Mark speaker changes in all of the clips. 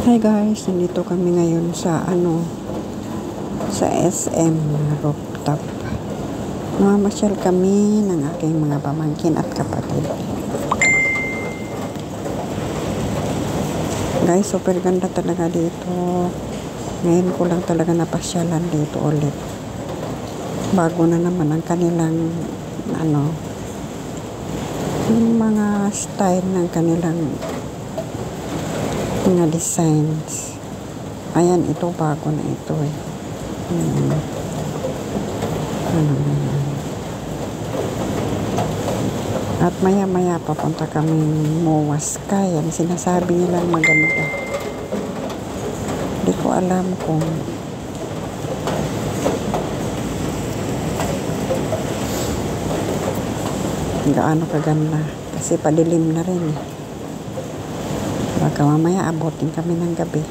Speaker 1: Hi guys, nandito kami ngayon sa sa SM rooftop. Namamasyal kami ng aking mga pamangkin at kapatid. Guys, super ganda talaga dito. Ngayon ko lang talaga napasyalan dito ulit. Bago na naman ang kanilang yung mga style ng kanilang mga designs. Ayan, ito bago na ito eh. At maya papunta kami MOA Sky. Ang sinasabi nilang maganda. Hindi ko alam kung gaano kaganda. Kasi padilim na rin eh. Baka mamaya abutin kami ng gabi.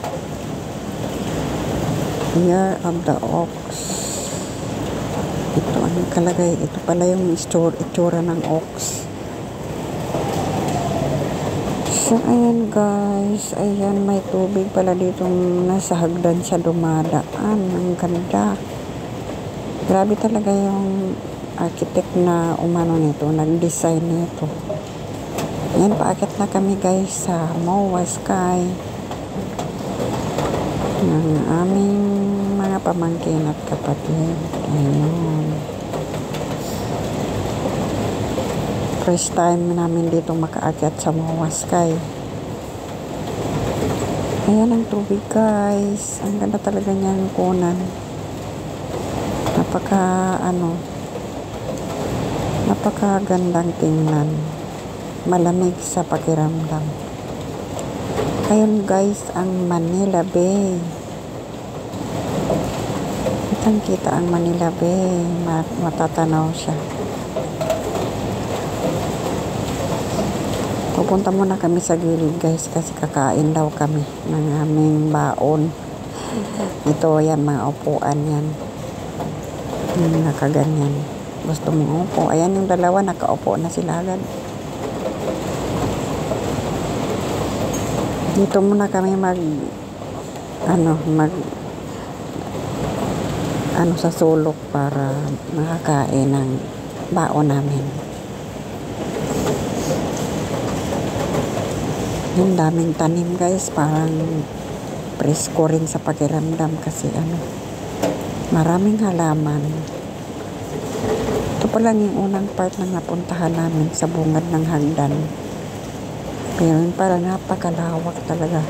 Speaker 1: Year of the Ox. Ito ang kalagay. Ito pala yung itsura ng ox. So, ayan guys. Ayan, may tubig pala dito nasa hagdan siya dumadaan. Ang ganda. Grabe talaga yung architect na umano nito. Nag-design nito. Ayan, paakit na kami guys sa MOA Sky ng aming mga pamangkin at kapatid. Ayun. First time namin dito makaakyat sa MOA Sky. Ayan ang tubig guys. Ang ganda talaga niyang kunan. Napaka gandang tingnan. Malamig sa pakiramdam. Ayun guys, ang Manila Bay. Kitang-kita ang Manila Bay. Matatanaw siya. Pupunta muna kami sa gilid guys kasi kakain daw kami ng aming baon. Ito yan, mga upuan yan. Nakaganyan. Gusto mong upo. Ayan yung dalawa, nakaupo na sila agad. Dito muna kami sa sulok para makakain ng baon namin. Yung daming tanim guys, parang presko rin sa pakiramdam kasi maraming halaman. Ito pa lang yung unang part ng napuntahan namin sa bungad ng hagdan. Pero yun pala, napakalawak talaga.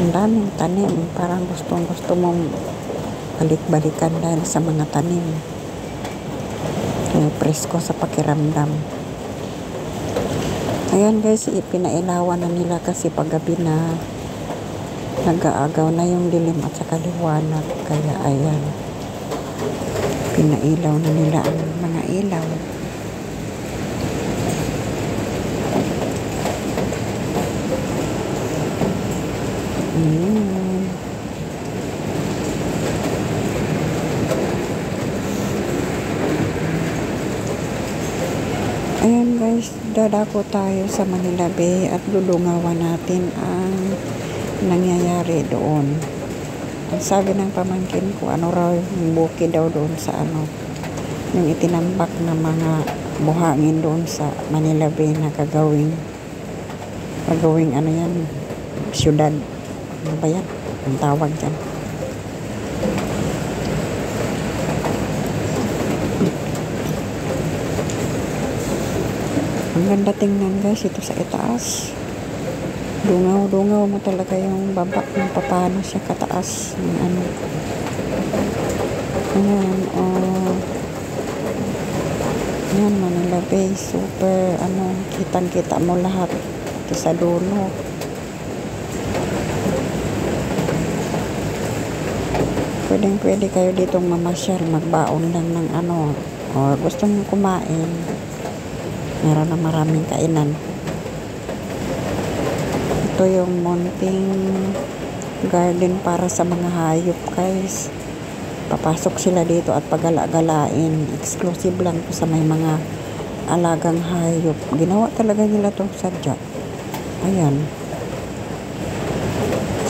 Speaker 1: Ang daming tanim. Parang gusto mong balik-balikan dahil sa mga tanim. Kaya presko sa pakiramdam. Ayan guys, ipinailawan na nila kasi paggabi na nag-aagaw na yung dilim at saka liwanag. Kaya ayan, pinailaw na nila ang mga ilaw. Ayan guys, dadako tayo sa Manila Bay at lulungawan natin ang nangyayari doon. Ang sabi ng pamangkin ko, raw yung bukid daw doon sa yung itinambak na mga buhangin doon sa Manila Bay na kagawing syudad. Ano ba yan? Ang tawag dyan. Ang ganda tingnan guys, ito sa itaas. Dungaw mo talaga yung baba ng paano siya kataas. Ayan, Ayan, Manila Bay, super, kitang-kita mo lahat. Ito sa dulo. Pwede kayo ditong mamasyal, magbaon lang ng or gusto nyo kumain. Meron na maraming kainan. Ito yung munting garden para sa mga hayop guys. Papasok sila dito at pagala-galain. Exclusive lang po sa may mga alagang hayop. Ginawa talaga nila to sadya. Ayan.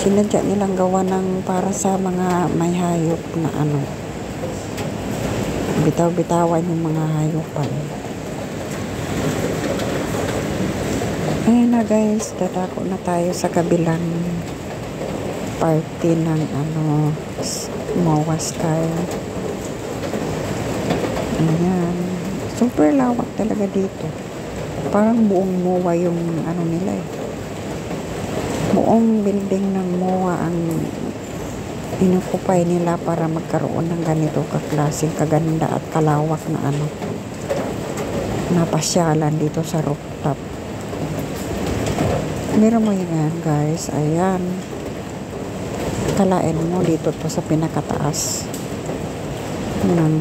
Speaker 1: Sinadya nilang gawa ng para sa mga may hayop na ano, bitaw-bitawan yung mga hayupan. Ayan na guys, dadako na tayo sa kabilang party ng ano, MOA Sky. Ayan. Super lawak talaga dito. Parang buong MOA yung ano nila eh. Buong building ng MOA ang inukupay nila para magkaroon ng ganito kaklaseng kaganda at kalawak na ano, napasyalan dito sa rooftop. Meron mo yan guys, ayan. Kalain mo dito to sa pinakataas ng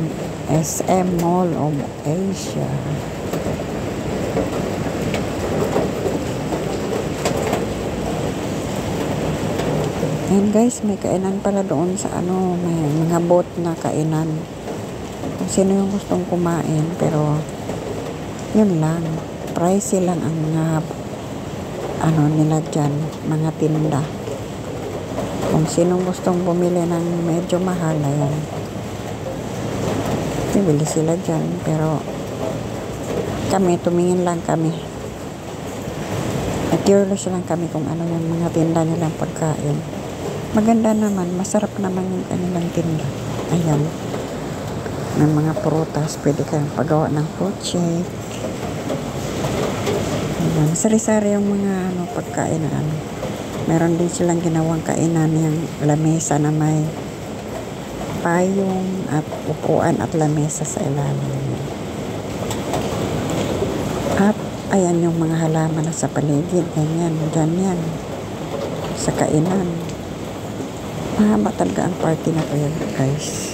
Speaker 1: SM Mall of Asia. Ayan guys, may kainan pala doon sa ano, may mga boat na kainan. Kung sino yung gustong kumain, pero yun lang, pricey lang ang mga ano nila dyan, mga tinda. Kung sinong gustong bumili ng medyo mahal, ayan, bibili sila dyan. Pero kami, tumingin lang kami. Curious lang kami kung ano yung mga tinda nilang pagkain. Maganda naman, masarap naman yung kanilang tinda. Ayan, ng mga prutas, pwede kayong pagawa ng fruit shake. Ayan, sari-sari yung mga ano, pagkain na ano. Meron din silang ginawang kainan yung lamesa na may payong at upuan at lamesa sa ilalim. At ayan yung mga halaman na sa paligid, ganyan, dyan yan, sa kainan. Mahaba talaga ang party na to yun guys.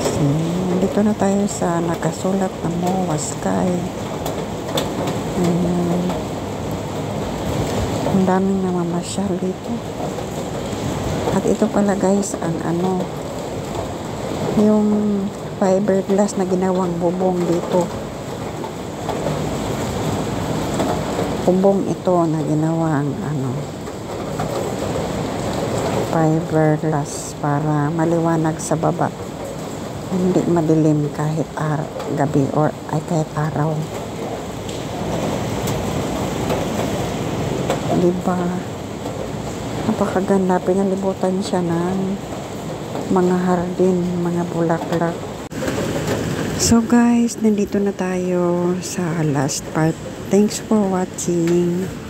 Speaker 1: So, dito na tayo sa nakasulat na MOA Sky. Ang daming namamasyal dito. At ito pala guys ang ano, yung fiberglass na ginawang bubong dito. Bubong ito na ginawang ano, fiberglass para maliwanag sa baba, hindi madilim kahit gabi or ay kahit araw. Diba? Napakaganda. Pinalibutan siya ng mga hardin, mga bulaklak. So guys, nandito na tayo sa last part. Thanks for watching.